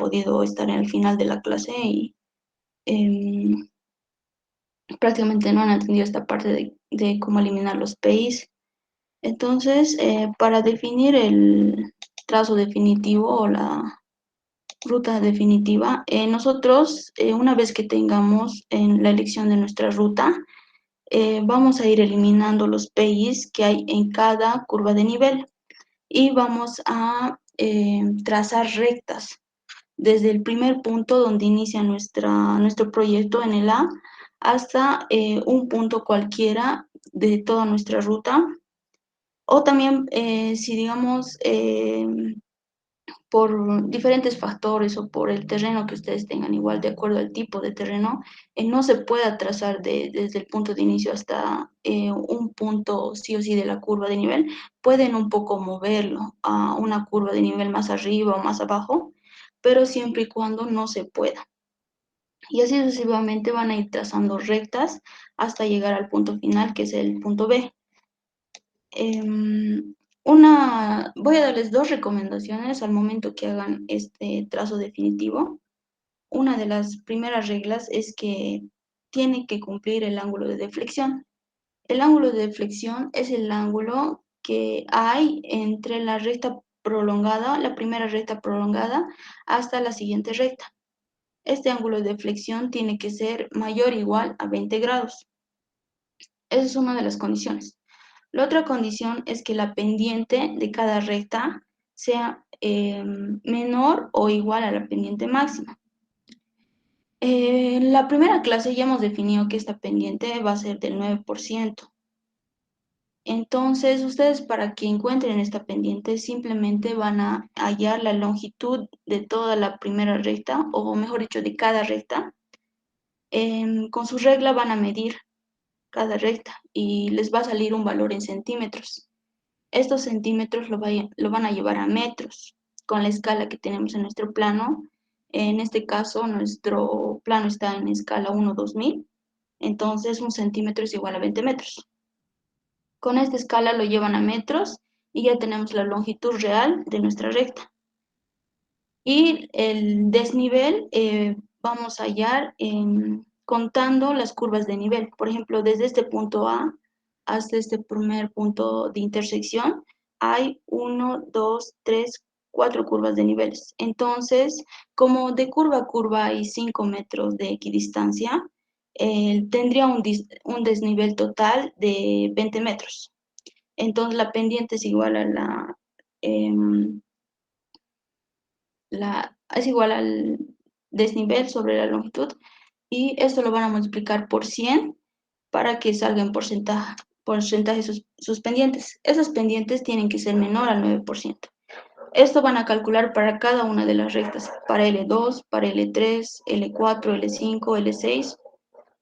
podido estar en el final de la clase y em, prácticamente no han atendido esta parte de cómo eliminar los PIs. Entonces, para definir el trazo definitivo o la ruta definitiva, nosotros, una vez que tengamos en la elección de nuestra ruta, vamos a ir eliminando los PIs que hay en cada curva de nivel y vamos a trazar rectas desde el primer punto donde inicia nuestro proyecto en el A hasta un punto cualquiera de toda nuestra ruta. O también, si digamos, por diferentes factores o por el terreno que ustedes tengan, igual de acuerdo al tipo de terreno, no se pueda trazar desde el punto de inicio hasta un punto sí o sí de la curva de nivel, pueden un poco moverlo a una curva de nivel más arriba o más abajo, pero siempre y cuando no se pueda. Y así sucesivamente van a ir trazando rectas hasta llegar al punto final, que es el punto B. Voy a darles dos recomendaciones al momento que hagan este trazo definitivo. Una de las primeras reglas es que tiene que cumplir el ángulo de deflexión. El ángulo de deflexión es el ángulo que hay entre la recta prolongada, la primera recta prolongada, hasta la siguiente recta. Este ángulo de deflexión tiene que ser mayor o igual a 20 grados. Esa es una de las condiciones. La otra condición es que la pendiente de cada recta sea menor o igual a la pendiente máxima. En la primera clase ya hemos definido que esta pendiente va a ser del 9%. Entonces, ustedes para que encuentren esta pendiente simplemente van a hallar la longitud de toda la primera recta, o mejor dicho, de cada recta. Con su regla van a medir cada recta y les va a salir un valor en centímetros. Estos centímetros lo van a llevar a metros con la escala que tenemos en nuestro plano. En este caso, nuestro plano está en escala 1/2000, entonces un centímetro es igual a 20 metros. Con esta escala lo llevan a metros y ya tenemos la longitud real de nuestra recta. Y el desnivel vamos a hallar contando las curvas de nivel. Por ejemplo, desde este punto A hasta este primer punto de intersección hay 1, 2, 3, 4 curvas de niveles. Entonces, como de curva a curva hay 5 metros de equidistancia, tendría un desnivel total de 20 metros. Entonces, la pendiente es igual a em, es igual al desnivel sobre la longitud, y esto lo van a multiplicar por 100 para que salga en porcentaje sus pendientes. Esas pendientes tienen que ser menor al 9%. Esto van a calcular para cada una de las rectas, para L2, para L3, L4, L5, L6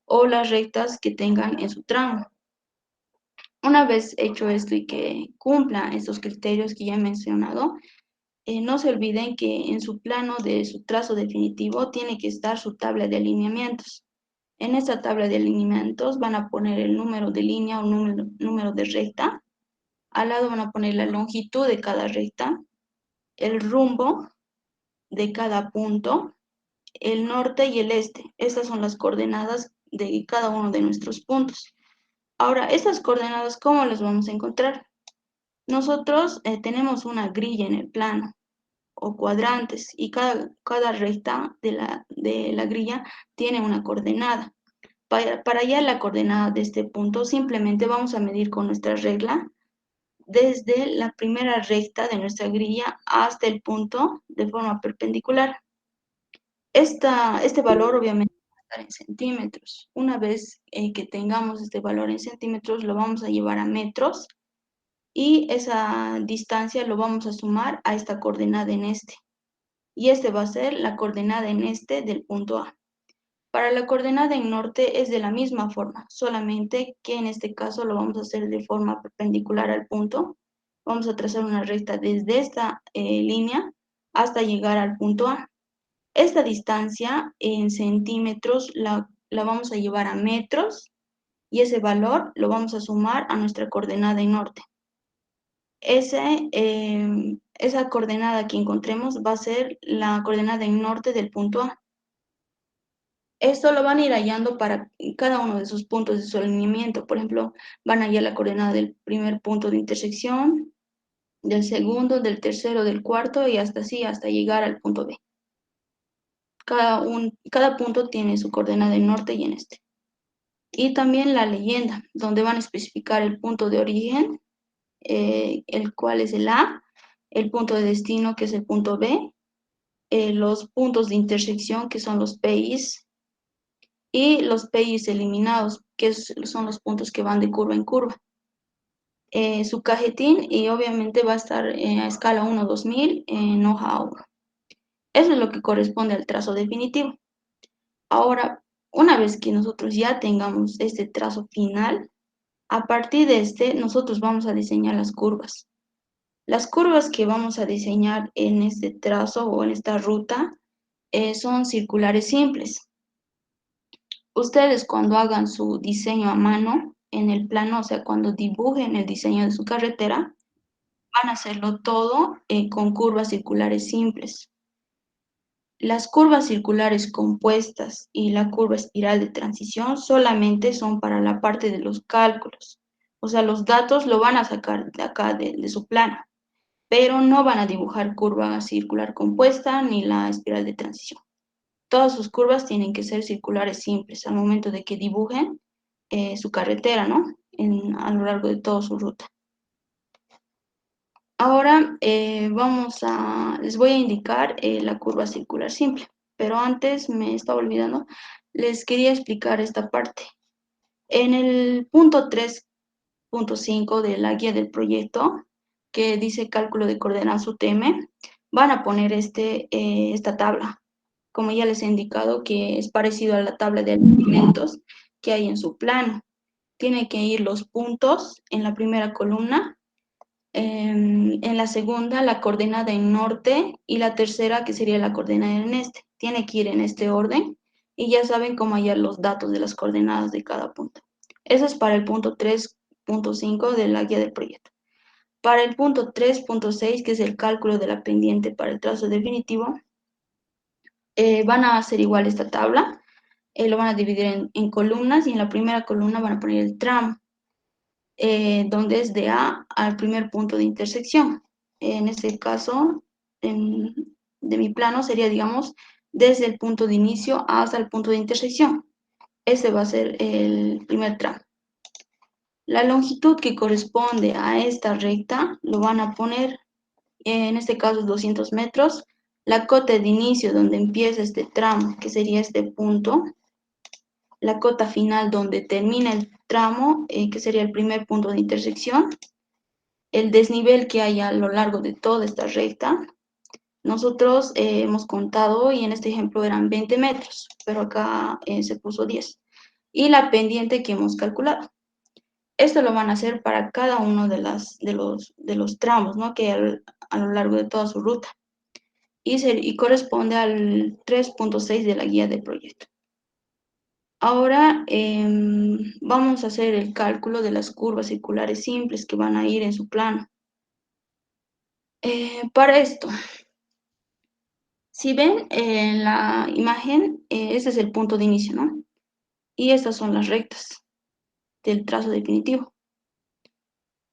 o las rectas que tengan en su tramo. Una vez hecho esto y que cumpla estos criterios que ya he mencionado, no se olviden que en su plano de su trazo definitivo tiene que estar su tabla de alineamientos. En esta tabla de alineamientos van a poner el número de línea o número de recta. Al lado van a poner la longitud de cada recta, el rumbo de cada punto, el norte y el este. Estas son las coordenadas de cada uno de nuestros puntos. Ahora, estas coordenadas, ¿cómo las vamos a encontrar? Nosotros tenemos una grilla en el plano o cuadrantes y cada recta de la grilla tiene una coordenada. Para hallar la coordenada de este punto, simplemente vamos a medir con nuestra regla desde la primera recta de nuestra grilla hasta el punto de forma perpendicular. Este valor obviamente va a estar en centímetros. Una vez que tengamos este valor en centímetros, lo vamos a llevar a metros y esa distancia lo vamos a sumar a esta coordenada en este. Y este va a ser la coordenada en este del punto A. Para la coordenada en norte es de la misma forma, solamente que en este caso lo vamos a hacer de forma perpendicular al punto. Vamos a trazar una recta desde esta línea hasta llegar al punto A. Esta distancia en centímetros la vamos a llevar a metros y ese valor lo vamos a sumar a nuestra coordenada en norte. esa coordenada que encontremos va a ser la coordenada en norte del punto A. Esto lo van a ir hallando para cada uno de sus puntos de su alineamiento. Por ejemplo, van a hallar la coordenada del primer punto de intersección, del segundo, del tercero, del cuarto y hasta así, hasta llegar al punto B. Cada punto tiene su coordenada en norte y en este. Y también la leyenda, donde van a especificar el punto de origen, el cual es el A, el punto de destino, que es el punto B, los puntos de intersección, que son los PIs, y los PIs eliminados, que son los puntos que van de curva en curva. Su cajetín y obviamente va a estar a escala 1/2000 en hoja 1. Eso es lo que corresponde al trazo definitivo. Ahora, una vez que nosotros ya tengamos este trazo final, a partir de este, nosotros vamos a diseñar las curvas. Las curvas que vamos a diseñar en este trazo o en esta ruta son circulares simples. Ustedes cuando hagan su diseño a mano en el plano, o sea, cuando dibujen el diseño de su carretera, van a hacerlo todo con curvas circulares simples. Las curvas circulares compuestas y la curva espiral de transición solamente son para la parte de los cálculos. O sea, los datos lo van a sacar de acá de su plano, pero no van a dibujar curva circular compuesta ni la espiral de transición. Todas sus curvas tienen que ser circulares simples al momento de que dibujen su carretera, ¿no? A lo largo de toda su ruta. Ahora les voy a indicar la curva circular simple, pero antes me estaba olvidando, les quería explicar esta parte. En el punto 3.5 de la guía del proyecto, que dice cálculo de coordenadas UTM, van a poner esta tabla, como ya les he indicado, que es parecido a la tabla de alineamientos que hay en su plano. Tiene que ir los puntos en la primera columna, en la segunda la coordenada en norte y la tercera que sería la coordenada en este. Tiene que ir en este orden y ya saben cómo hallar los datos de las coordenadas de cada punto. Eso es para el punto 3.5 de la guía del proyecto. Para el punto 3.6, que es el cálculo de la pendiente para el trazo definitivo, van a hacer igual esta tabla, lo van a dividir en columnas y en la primera columna van a poner el tramo, donde es de A al primer punto de intersección. En este caso, de mi plano sería, digamos, desde el punto de inicio hasta el punto de intersección. Ese va a ser el primer tramo. La longitud que corresponde a esta recta lo van a poner, en este caso 200 metros. La cota de inicio donde empieza este tramo, que sería este punto. La cota final donde termina el tramo, que sería el primer punto de intersección. El desnivel que hay a lo largo de toda esta recta. Nosotros hemos contado y en este ejemplo eran 20 metros, pero acá se puso 10. Y la pendiente que hemos calculado. Esto lo van a hacer para cada uno de los tramos, ¿no? Que a lo largo de toda su ruta. Y corresponde al 3.6 de la guía del proyecto. Ahora vamos a hacer el cálculo de las curvas circulares simples que van a ir en su plano. Para esto, si ven en la imagen, este es el punto de inicio, ¿no? Y estas son las rectas del trazo definitivo.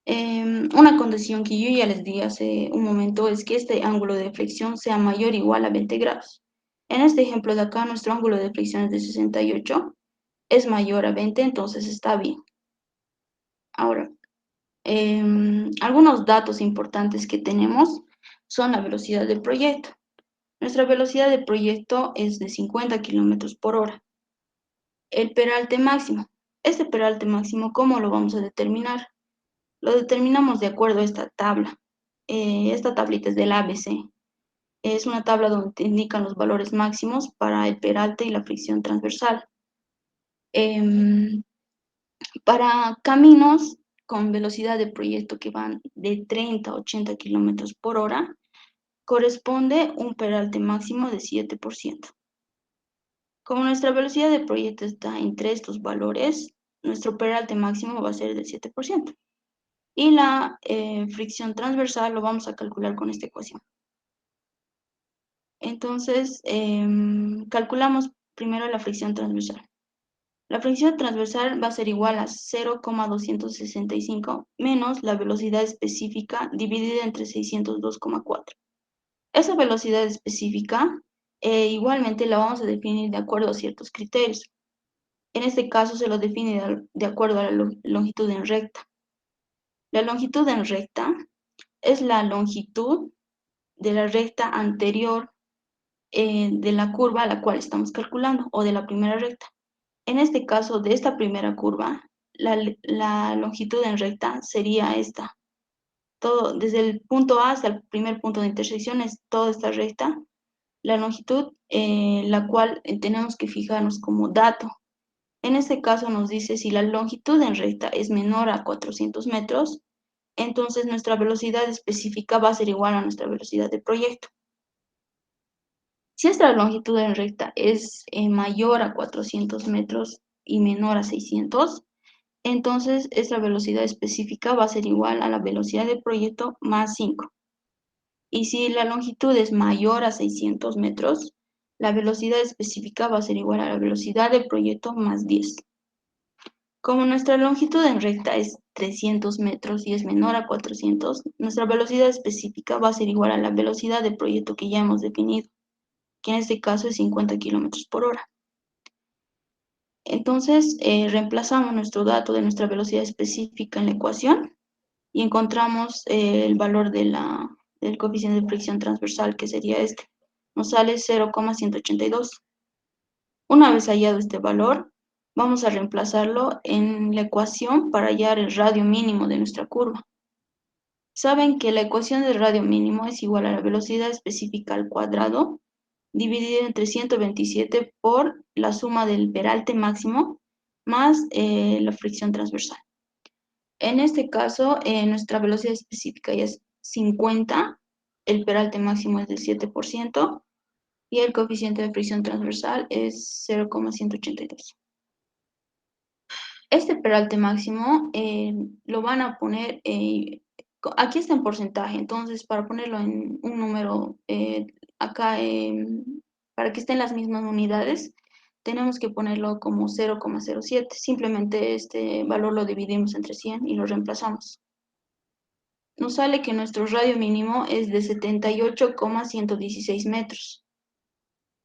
Una condición que yo ya les di hace un momento es que este ángulo de flexión sea mayor o igual a 20 grados. En este ejemplo de acá, nuestro ángulo de flexión es de 68, es mayor a 20, entonces está bien. Ahora, algunos datos importantes que tenemos son la velocidad del proyecto. Nuestra velocidad de proyecto es de 50 kilómetros por hora. El peralte máximo. Este peralte máximo, ¿cómo lo vamos a determinar? Lo determinamos de acuerdo a esta tabla. Esta tablita es del ABC. Es una tabla donde te indican los valores máximos para el peralte y la fricción transversal. Para caminos con velocidad de proyecto que van de 30 a 80 kilómetros por hora, corresponde un peralte máximo de 7%. Como nuestra velocidad de proyecto está entre estos valores, nuestro peralte máximo va a ser del 7%. Y la fricción transversal lo vamos a calcular con esta ecuación. Entonces, calculamos primero la fricción transversal. La fricción transversal va a ser igual a 0,265 menos la velocidad específica dividida entre 602,4. Esa velocidad específica igualmente la vamos a definir de acuerdo a ciertos criterios. En este caso se lo define de acuerdo a la longitud en recta. La longitud en recta es la longitud de la recta anterior de la curva a la cual estamos calculando o de la primera recta. En este caso, de esta primera curva, la longitud en recta sería esta. Todo, desde el punto A hasta el primer punto de intersección es toda esta recta. La longitud, la cual tenemos que fijarnos como dato. En este caso nos dice si la longitud en recta es menor a 400 metros, entonces nuestra velocidad específica va a ser igual a nuestra velocidad de proyecto. Si esta longitud en recta es mayor a 400 metros y menor a 600, entonces esta velocidad específica va a ser igual a la velocidad de proyecto más 5. Y si la longitud es mayor a 600 metros, la velocidad específica va a ser igual a la velocidad de proyecto más 10. Como nuestra longitud en recta es 300 metros y es menor a 400, nuestra velocidad específica va a ser igual a la velocidad de proyecto que ya hemos definido, que en este caso es 50 kilómetros por hora. Entonces, reemplazamos nuestro dato de nuestra velocidad específica en la ecuación y encontramos el valor del coeficiente de fricción transversal, que sería este. Nos sale 0,182. Una vez hallado este valor, vamos a reemplazarlo en la ecuación para hallar el radio mínimo de nuestra curva. Saben que la ecuación del radio mínimo es igual a la velocidad específica al cuadrado dividido entre 127 por la suma del peralte máximo más la fricción transversal. En este caso, nuestra velocidad específica ya es 50, el peralte máximo es del 7% y el coeficiente de fricción transversal es 0,182. Este peralte máximo lo van a poner, aquí está en porcentaje, entonces para ponerlo en un número acá, para que estén las mismas unidades, tenemos que ponerlo como 0,07. Simplemente este valor lo dividimos entre 100 y lo reemplazamos. Nos sale que nuestro radio mínimo es de 78,116 metros.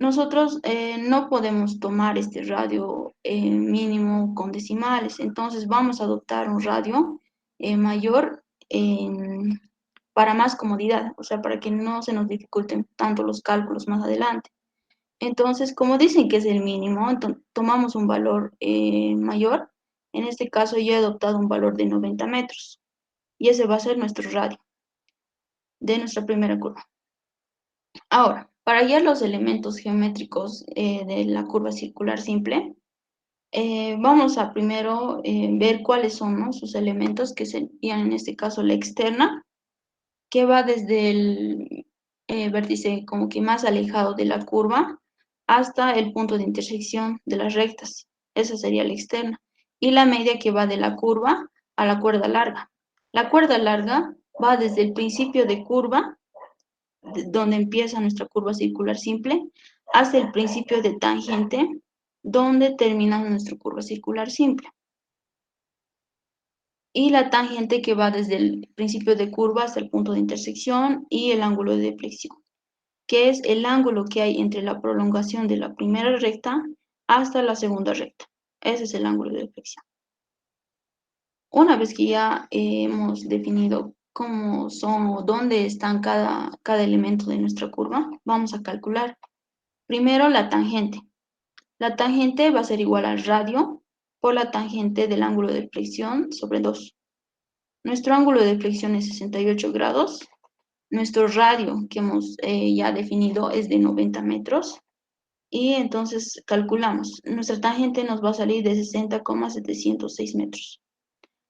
Nosotros no podemos tomar este radio mínimo con decimales, entonces vamos a adoptar un radio mayor para más comodidad, o sea, para que no se nos dificulten tanto los cálculos más adelante. Entonces, como dicen que es el mínimo, tomamos un valor mayor. En este caso yo he adoptado un valor de 90 metros y ese va a ser nuestro radio de nuestra primera curva. Ahora, para hallar los elementos geométricos de la curva circular simple, vamos a primero ver cuáles son, ¿no?, sus elementos, que serían en este caso la externa, que va desde el vértice como que más alejado de la curva hasta el punto de intersección de las rectas. Esa sería la externa. Y la media, que va de la curva a la cuerda larga. La cuerda larga va desde el principio de curva, donde empieza nuestra curva circular simple, hasta el principio de tangente, donde termina nuestra curva circular simple. Y la tangente, que va desde el principio de curva hasta el punto de intersección, y el ángulo de deflexión, que es el ángulo que hay entre la prolongación de la primera recta hasta la segunda recta. Ese es el ángulo de deflexión. Una vez que ya hemos definido cómo son o dónde están cada elemento de nuestra curva, vamos a calcular primero la tangente. La tangente va a ser igual al radio por la tangente del ángulo de flexión sobre 2. Nuestro ángulo de flexión es 68 grados. Nuestro radio, que hemos ya definido, es de 90 metros. Y entonces calculamos. Nuestra tangente nos va a salir de 60,706 metros.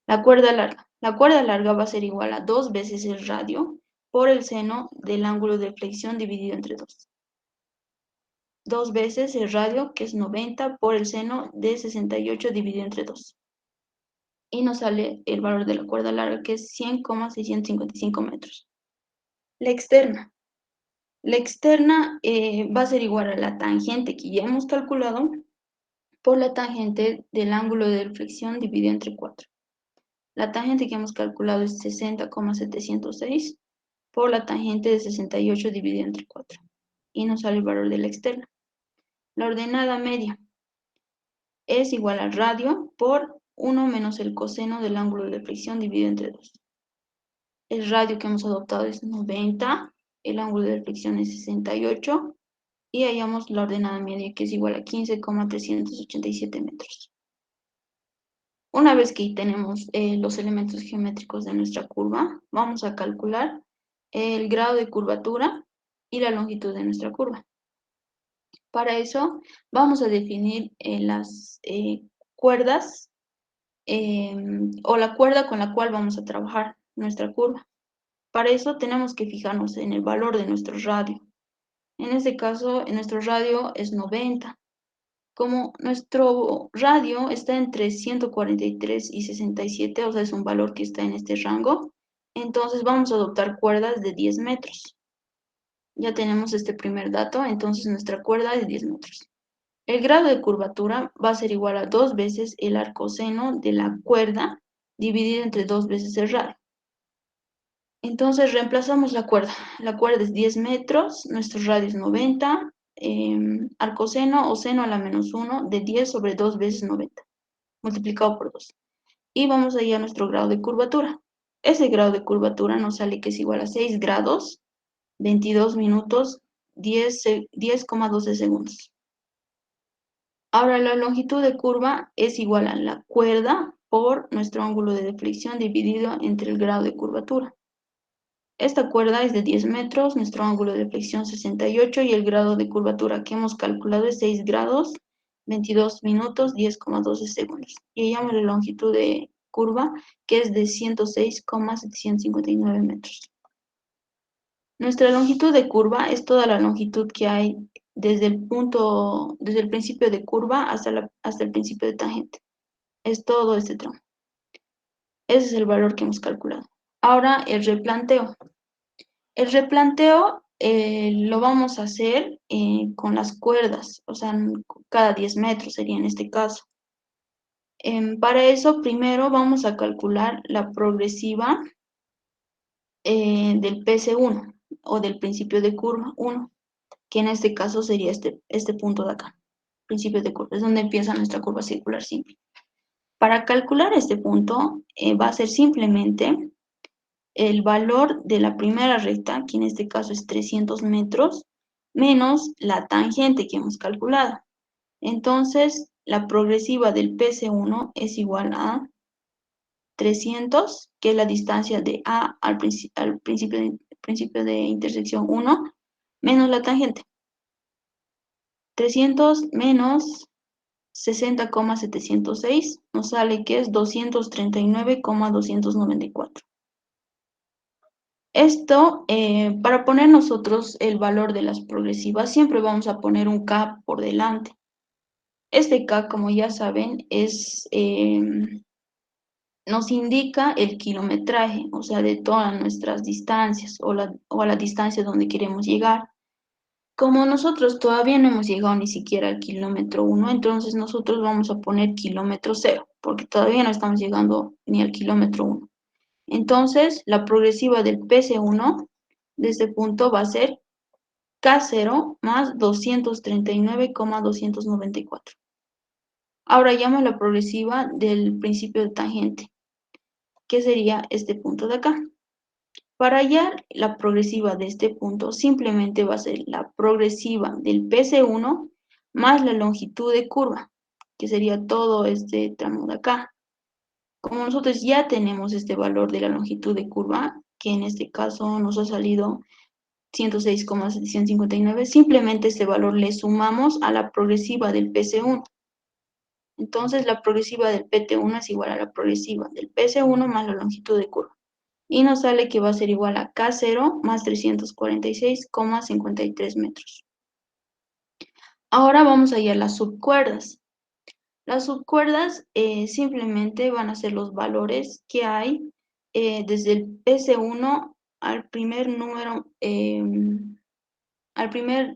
La cuerda larga. La cuerda larga va a ser igual a 2 veces el radio por el seno del ángulo de flexión dividido entre 2. 2 veces el radio, que es 90, por el seno de 68 dividido entre 2. y nos sale el valor de la cuerda larga, que es 100,655 metros. La externa. La externa va a ser igual a la tangente que ya hemos calculado por la tangente del ángulo de flexión dividido entre 4. La tangente que hemos calculado es 60,706 por la tangente de 68 dividido entre 4. Y nos sale el valor de la externa. La ordenada media es igual al radio por 1 menos el coseno del ángulo de flexión dividido entre 2. El radio que hemos adoptado es 90, el ángulo de flexión es 68 y hallamos la ordenada media, que es igual a 15,387 metros. Una vez que tenemos los elementos geométricos de nuestra curva, vamos a calcular el grado de curvatura y la longitud de nuestra curva. Para eso vamos a definir las cuerdas o la cuerda con la cual vamos a trabajar nuestra curva. Para eso tenemos que fijarnos en el valor de nuestro radio. En este caso, nuestro radio es 90. Como nuestro radio está entre 143 y 67, o sea, es un valor que está en este rango, entonces vamos a adoptar cuerdas de 10 metros. Ya tenemos este primer dato, entonces nuestra cuerda es de 10 metros. El grado de curvatura va a ser igual a 2 veces el arcoseno de la cuerda dividido entre 2 veces el radio. Entonces reemplazamos la cuerda. La cuerda es 10 metros, nuestro radio es 90, arcoseno o seno a la menos 1 de 10 sobre 2 veces 90, multiplicado por 2. Y vamos allá a nuestro grado de curvatura. Ese grado de curvatura nos sale que es igual a 6 grados, 22 minutos, 10,12 segundos. Ahora la longitud de curva es igual a la cuerda por nuestro ángulo de deflexión dividido entre el grado de curvatura. Esta cuerda es de 10 metros, nuestro ángulo de flexión 68 y el grado de curvatura que hemos calculado es 6 grados, 22 minutos, 10,12 segundos. Y hallamos la longitud de curva que es de 106,759 metros. Nuestra longitud de curva es toda la longitud que hay desde el principio de curva hasta el principio de tangente. Es todo este tramo. Ese es el valor que hemos calculado. Ahora el replanteo. El replanteo lo vamos a hacer con las cuerdas, o sea, cada 10 metros sería en este caso. Para eso, primero vamos a calcular la progresiva del PC1 o del principio de curva 1, que en este caso sería este punto de acá, principio de curva, es donde empieza nuestra curva circular simple. Para calcular este punto va a ser simplemente el valor de la primera recta, que en este caso es 300 metros, menos la tangente que hemos calculado. Entonces, la progresiva del PC1 es igual a 300, que es la distancia de A al principio de intersección 1, menos la tangente. 300 menos 60,706 nos sale que es 239,294. Esto, para poner nosotros el valor de las progresivas, siempre vamos a poner un K por delante. Este K, como ya saben, nos indica el kilometraje, o sea, de todas nuestras distancias o a la distancia donde queremos llegar. Como nosotros todavía no hemos llegado ni siquiera al kilómetro 1, entonces nosotros vamos a poner kilómetro 0, porque todavía no estamos llegando ni al kilómetro 1. Entonces, la progresiva del PC1 de este punto va a ser K0 más 239,294. Ahora llamo la progresiva del principio de tangente, que sería este punto de acá. Para hallar la progresiva de este punto, simplemente va a ser la progresiva del PC1 más la longitud de curva, que sería todo este tramo de acá. Como nosotros ya tenemos este valor de la longitud de curva, que en este caso nos ha salido 106,759, simplemente este valor le sumamos a la progresiva del PC1. Entonces la progresiva del PT1 es igual a la progresiva del PC1 más la longitud de curva. Y nos sale que va a ser igual a K0 más 346,53 metros. Ahora vamos a hallar las subcuerdas. Las subcuerdas simplemente van a ser los valores que hay desde el PS1 al primer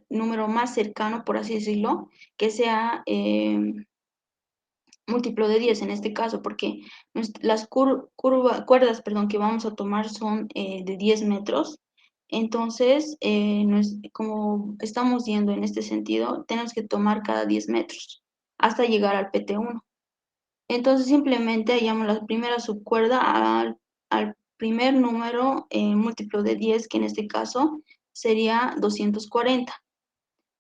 número más cercano, por así decirlo, que sea múltiplo de 10 en este caso, porque las cuerdas, perdón, que vamos a tomar son de 10 metros. Entonces, como estamos yendo en este sentido, tenemos que tomar cada 10 metros hasta llegar al PT1. Entonces, simplemente hallamos la primera subcuerda al primer número múltiplo de 10, que en este caso sería 240,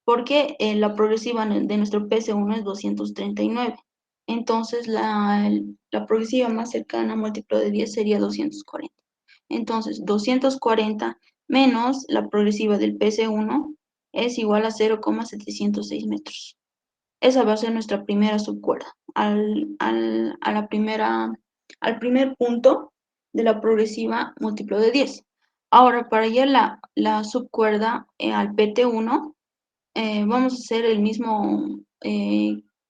porque la progresiva de nuestro PS1 es 239. Entonces, la progresiva más cercana a múltiplo de 10 sería 240. Entonces, 240 menos la progresiva del PS1 es igual a 0,706 metros. Esa va a ser nuestra primera subcuerda, al primer punto de la progresiva múltiplo de 10. Ahora, para hallar la subcuerda al PT1, vamos a hacer el mismo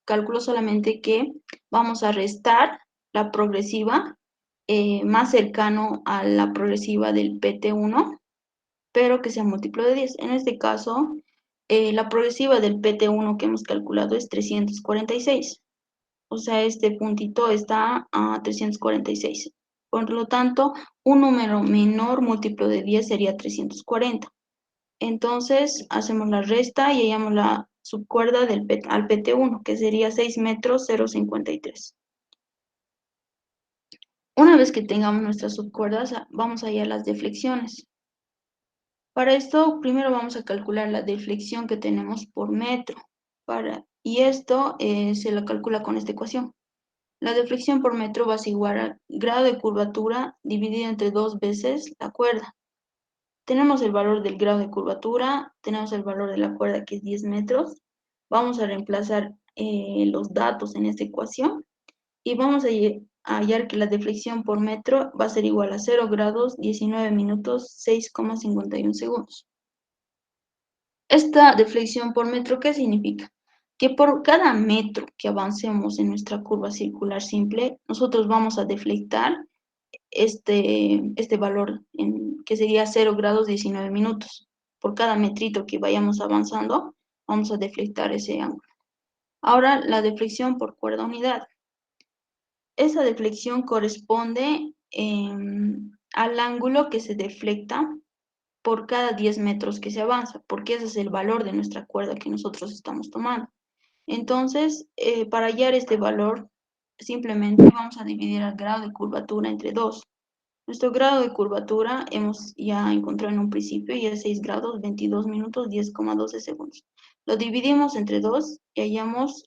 cálculo, solamente que vamos a restar la progresiva más cercano a la progresiva del PT1, pero que sea múltiplo de 10. En este caso, la progresiva del PT1 que hemos calculado es 346. O sea, este puntito está a 346. Por lo tanto, un número menor múltiplo de 10 sería 340. Entonces, hacemos la resta y hallamos la subcuerda al PT1, que sería 6 metros 0,53. Una vez que tengamos nuestras subcuerdas, vamos a hallar las deflexiones. Para esto, primero vamos a calcular la deflexión que tenemos por metro. Y esto se la calcula con esta ecuación. La deflexión por metro va a ser igual al grado de curvatura dividido entre 2 veces la cuerda. Tenemos el valor del grado de curvatura, tenemos el valor de la cuerda, que es 10 metros. Vamos a reemplazar los datos en esta ecuación y vamos a hallar que la deflexión por metro va a ser igual a 0 grados, 19 minutos, 6,51 segundos. Esta deflexión por metro, ¿qué significa? Que por cada metro que avancemos en nuestra curva circular simple, nosotros vamos a deflectar este valor, que sería 0 grados 19 minutos. Por cada metrito que vayamos avanzando, vamos a deflectar ese ángulo. Ahora, la deflexión por cuerda unidad. Esa deflexión corresponde al ángulo que se deflecta por cada 10 metros que se avanza, porque ese es el valor de nuestra cuerda que nosotros estamos tomando. Entonces, para hallar este valor, simplemente vamos a dividir el grado de curvatura entre 2. Nuestro grado de curvatura hemos ya encontrado en un principio y es 6 grados, 22 minutos, 10,12 segundos. Lo dividimos entre 2 y hallamos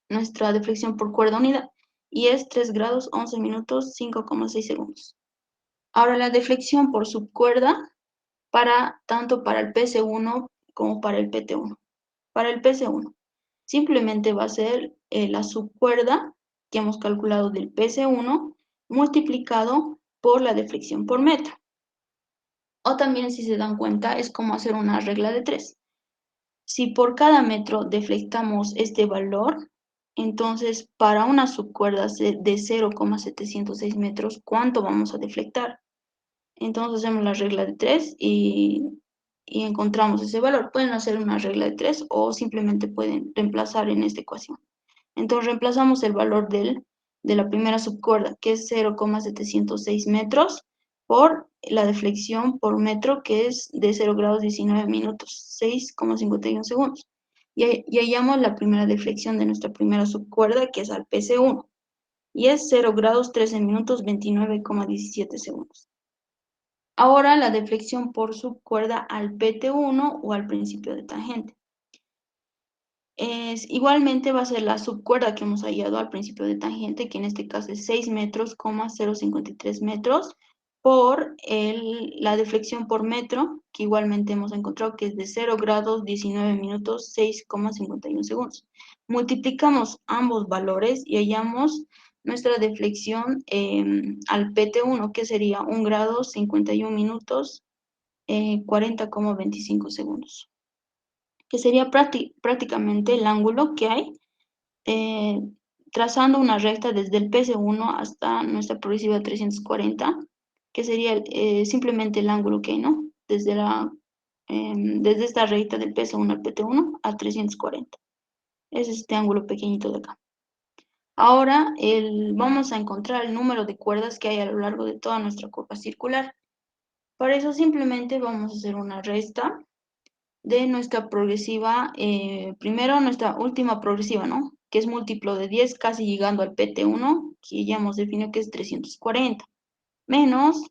nuestra deflexión por cuerda unidad y es 3 grados, 11 minutos, 5,6 segundos. Ahora la deflexión por subcuerda tanto para el PC1 como para el PT1. Para el PC1, simplemente va a ser la subcuerda que hemos calculado del PC1 multiplicado por la deflexión por metro. O también, si se dan cuenta, es como hacer una regla de 3. Si por cada metro deflectamos este valor, entonces para una subcuerda de 0,706 metros, ¿cuánto vamos a deflectar? Entonces hacemos la regla de 3 y encontramos ese valor. Pueden hacer una regla de 3 o simplemente pueden reemplazar en esta ecuación. Entonces reemplazamos el valor de la primera subcuerda, que es 0,706 metros, por la deflexión por metro, que es de 0 grados 19 minutos, 6,51 segundos. Y hallamos la primera deflexión de nuestra primera subcuerda, que es al PC1, y es 0 grados 13 minutos, 29,17 segundos. Ahora la deflexión por subcuerda al PT1 o al principio de tangente. Igualmente va a ser la subcuerda que hemos hallado al principio de tangente, que en este caso es 6 metros, 053 metros, por la deflexión por metro, que igualmente hemos encontrado que es de 0 grados, 19 minutos, 6,51 segundos. Multiplicamos ambos valores y hallamos nuestra deflexión al PT1, que sería 1 grado, 51 minutos, 40,25 segundos, que sería prácticamente el ángulo que hay trazando una recta desde el PC1 hasta nuestra progresiva 340, que sería simplemente el ángulo que hay, ¿no? Desde esta recta del PC1 al PT1 a 340. Es este ángulo pequeñito de acá. Ahora vamos a encontrar el número de cuerdas que hay a lo largo de toda nuestra curva circular. Para eso simplemente vamos a hacer una resta de nuestra progresiva, primero nuestra última progresiva, ¿no? Que es múltiplo de 10, casi llegando al PT1, que ya hemos definido que es 340, menos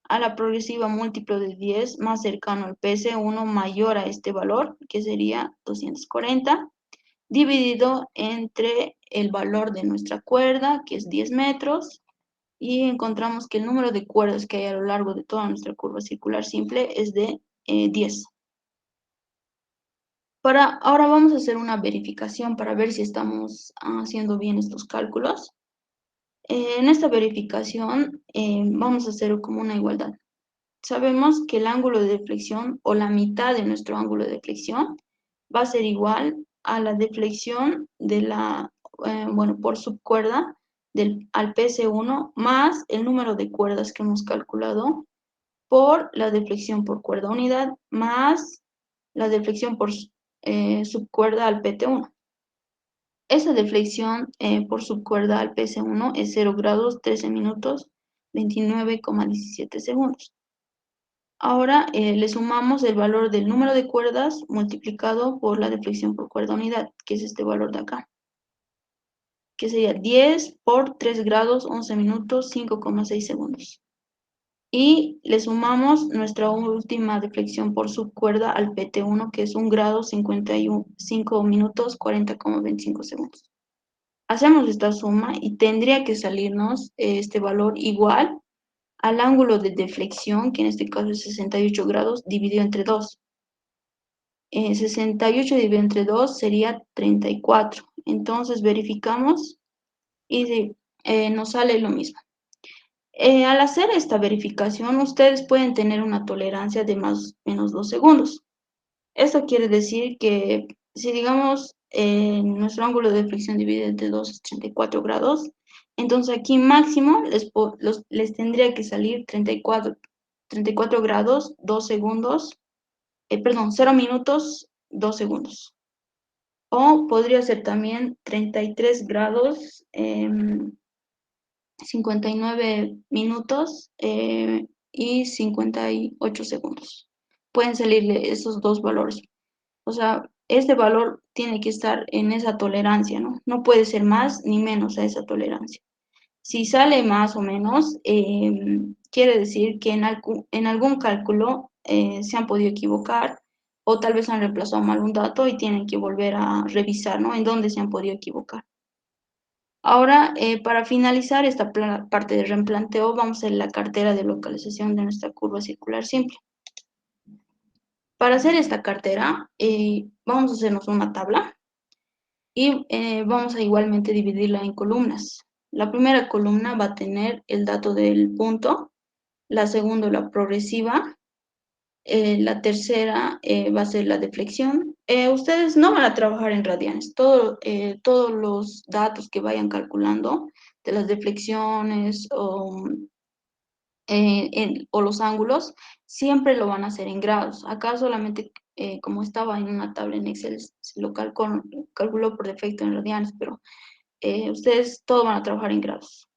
a la progresiva múltiplo de 10 más cercano al PC1 mayor a este valor, que sería 240, dividido entre el valor de nuestra cuerda, que es 10 metros, y encontramos que el número de cuerdas que hay a lo largo de toda nuestra curva circular simple es de 10. Ahora vamos a hacer una verificación para ver si estamos haciendo bien estos cálculos. En esta verificación vamos a hacer como una igualdad. Sabemos que el ángulo de deflexión o la mitad de nuestro ángulo de deflexión va a ser igual a la deflexión de por subcuerda al PC1 más el número de cuerdas que hemos calculado por la deflexión por cuerda unidad más la deflexión por subcuerda al PT1. Esa deflexión por subcuerda al PC1 es 0 grados 13 minutos 29,17 segundos. Ahora le sumamos el valor del número de cuerdas multiplicado por la deflexión por cuerda unidad, que es este valor de acá, que sería 10 por 3 grados 11 minutos 5,6 segundos. Y le sumamos nuestra última deflexión por subcuerda al PT1, que es 1 grado 55 minutos 40,25 segundos. Hacemos esta suma y tendría que salirnos este valor igual al ángulo de deflexión, que en este caso es 68 grados, dividido entre 2. 68 dividido entre 2 sería 34. Entonces verificamos y nos sale lo mismo. Al hacer esta verificación, ustedes pueden tener una tolerancia de más o menos 2 segundos. Esto quiere decir que si digamos nuestro ángulo de deflexión dividido entre 2 es 34 grados, entonces aquí máximo les tendría que salir 34 grados, 2 segundos, 0 minutos, 2 segundos. O podría ser también 33 grados, 59 minutos y 58 segundos. Pueden salirle esos dos valores. O sea, este valor tiene que estar en esa tolerancia, ¿no? No puede ser más ni menos a esa tolerancia. Si sale más o menos, quiere decir que en algún cálculo se han podido equivocar o tal vez han reemplazado mal un dato y tienen que volver a revisar, ¿no? En dónde se han podido equivocar. Ahora, para finalizar esta parte de reemplanteo, vamos a hacer la cartera de localización de nuestra curva circular simple. Para hacer esta cartera, vamos a hacernos una tabla y vamos a igualmente dividirla en columnas. La primera columna va a tener el dato del punto, la segunda la progresiva, la tercera va a ser la deflexión. Ustedes no van a trabajar en radianes, todos los datos que vayan calculando de las deflexiones o los ángulos, siempre lo van a hacer en grados. Acá solamente, como estaba en una tabla en Excel, se lo calculó por defecto en radianes, pero ustedes todo van a trabajar en grados.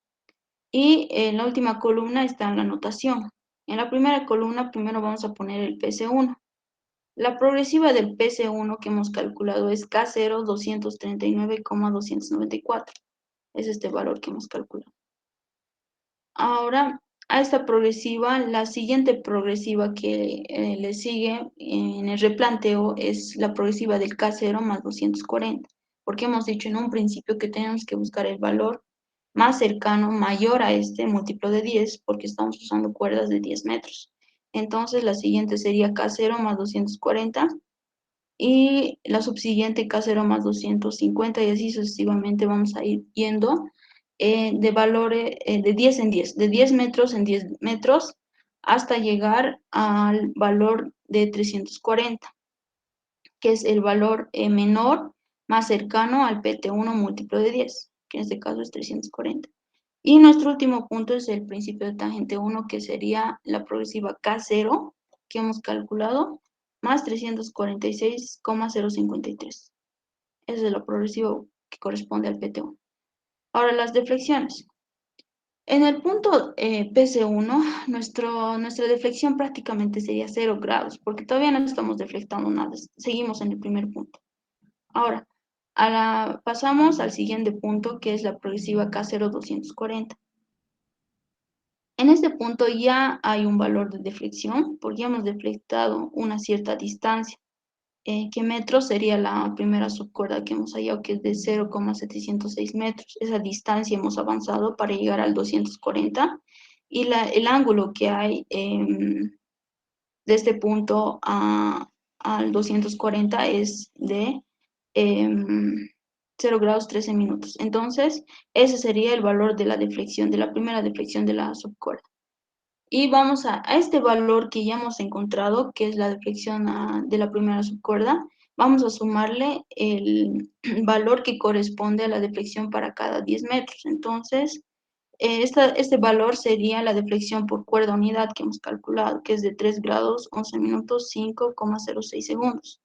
Y en la última columna está la notación. En la primera columna primero vamos a poner el PC1. La progresiva del PC1 que hemos calculado es K0 239,294. Es este valor que hemos calculado. Ahora, a esta progresiva, la siguiente progresiva que le sigue en el replanteo es la progresiva del K0 más 240, porque hemos dicho en un principio que tenemos que buscar el valor más cercano, mayor a este múltiplo de 10, porque estamos usando cuerdas de 10 metros. Entonces, la siguiente sería K0 más 240 y la subsiguiente K0 más 250 y así sucesivamente vamos a ir yendo de valores de 10 en 10, de 10 metros en 10 metros hasta llegar al valor de 340, que es el valor menor más cercano al PT1 múltiplo de 10, que en este caso es 340. Y nuestro último punto es el principio de tangente 1, que sería la progresiva K0, que hemos calculado, más 346,053. Esa es la progresiva que corresponde al PT1. Ahora las deflexiones. En el punto PC1, nuestra deflexión prácticamente sería 0 grados, porque todavía no estamos deflectando nada, seguimos en el primer punto. Ahora, pasamos al siguiente punto, que es la progresiva K0240. En este punto ya hay un valor de deflexión, porque ya hemos deflectado una cierta distancia. ¿Qué metro sería la primera subcuerda que hemos hallado, que es de 0,706 metros? Esa distancia hemos avanzado para llegar al 240, y el ángulo que hay de este punto al 240 es de 0 grados 13 minutos. Entonces, ese sería el valor de la deflexión, de la primera deflexión de la subcuerda. Y vamos a este valor que ya hemos encontrado, que es la deflexión de la primera subcuerda, vamos a sumarle el valor que corresponde a la deflexión para cada 10 metros. Entonces, este valor sería la deflexión por cuerda unidad que hemos calculado, que es de 3 grados 11 minutos 5,06 segundos.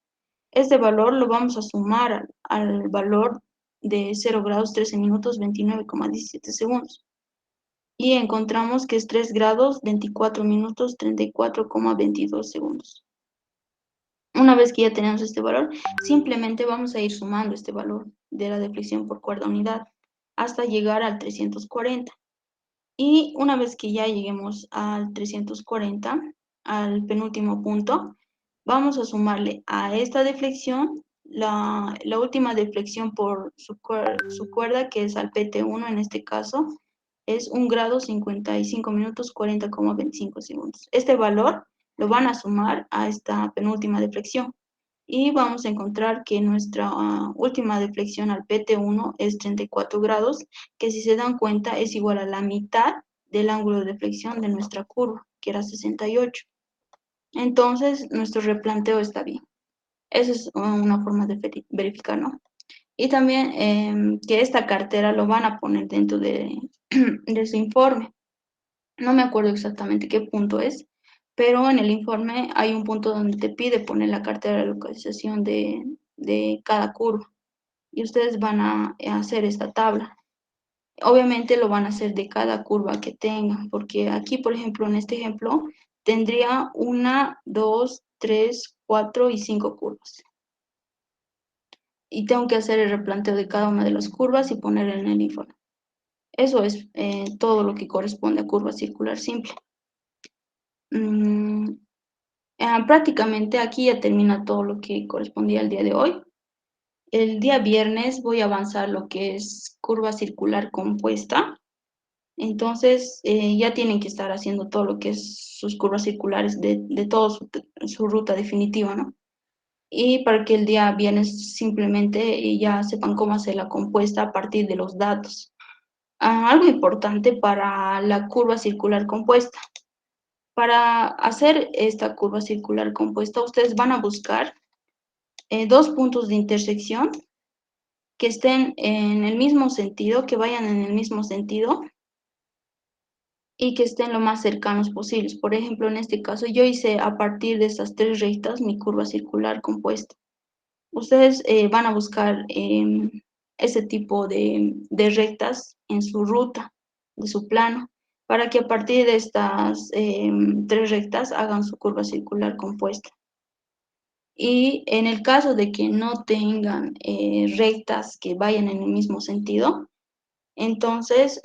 Este valor lo vamos a sumar al valor de 0 grados 13 minutos 29,17 segundos. Y encontramos que es 3 grados 24 minutos 34,22 segundos. Una vez que ya tenemos este valor, simplemente vamos a ir sumando este valor de la deflexión por cuerda unidad hasta llegar al 340. Y una vez que ya lleguemos al 340, al penúltimo punto, vamos a sumarle a esta deflexión la última deflexión por su cuerda, que es al PT1 en este caso, es 1 grado 55 minutos 40,25 segundos. Este valor lo van a sumar a esta penúltima deflexión. Y vamos a encontrar que nuestra última deflexión al PT1 es 34 grados, que si se dan cuenta es igual a la mitad del ángulo de deflexión de nuestra curva, que era 68. Entonces, nuestro replanteo está bien. Esa es una forma de verificar, ¿no? Y también que esta cartera lo van a poner dentro de su informe. No me acuerdo exactamente qué punto es, pero en el informe hay un punto donde te pide poner la cartera de localización de cada curva. Y ustedes van a hacer esta tabla. Obviamente lo van a hacer de cada curva que tengan, porque aquí, por ejemplo, en este ejemplo, tendría 1, 2, 3, 4 y 5 curvas. Y tengo que hacer el replanteo de cada una de las curvas y poner en el informe. Eso es todo lo que corresponde a curva circular simple. Prácticamente aquí ya termina todo lo que correspondía al día de hoy. El día viernes voy a avanzar lo que es curva circular compuesta. Entonces, ya tienen que estar haciendo todo lo que es sus curvas circulares de toda su ruta definitiva, ¿no? Y para que el día viernes simplemente ya sepan cómo hacer la compuesta a partir de los datos. Algo importante para la curva circular compuesta. Para hacer esta curva circular compuesta, ustedes van a buscar dos puntos de intersección que estén en el mismo sentido, que vayan en el mismo sentido y que estén lo más cercanos posibles. Por ejemplo, en este caso, yo hice a partir de estas tres rectas mi curva circular compuesta. Ustedes van a buscar ese tipo de rectas en su ruta, de su plano, para que a partir de estas tres rectas hagan su curva circular compuesta. Y en el caso de que no tengan rectas que vayan en el mismo sentido, entonces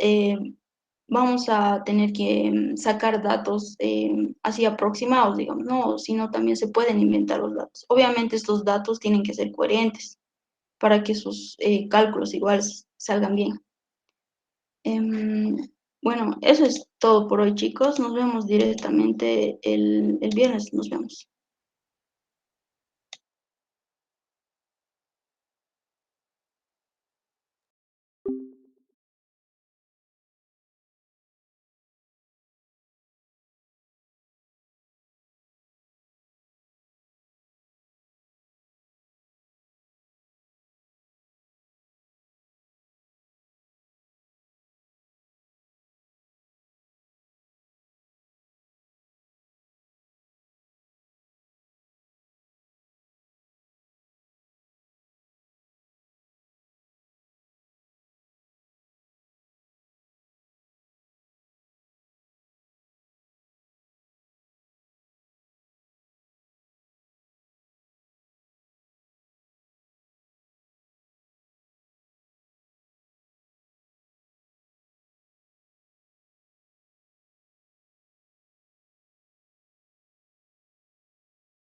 vamos a tener que sacar datos así aproximados, digamos, ¿no? Sino también se pueden inventar los datos. Obviamente estos datos tienen que ser coherentes para que sus cálculos igual salgan bien. Bueno, eso es todo por hoy, chicos. Nos vemos directamente el viernes. Nos vemos.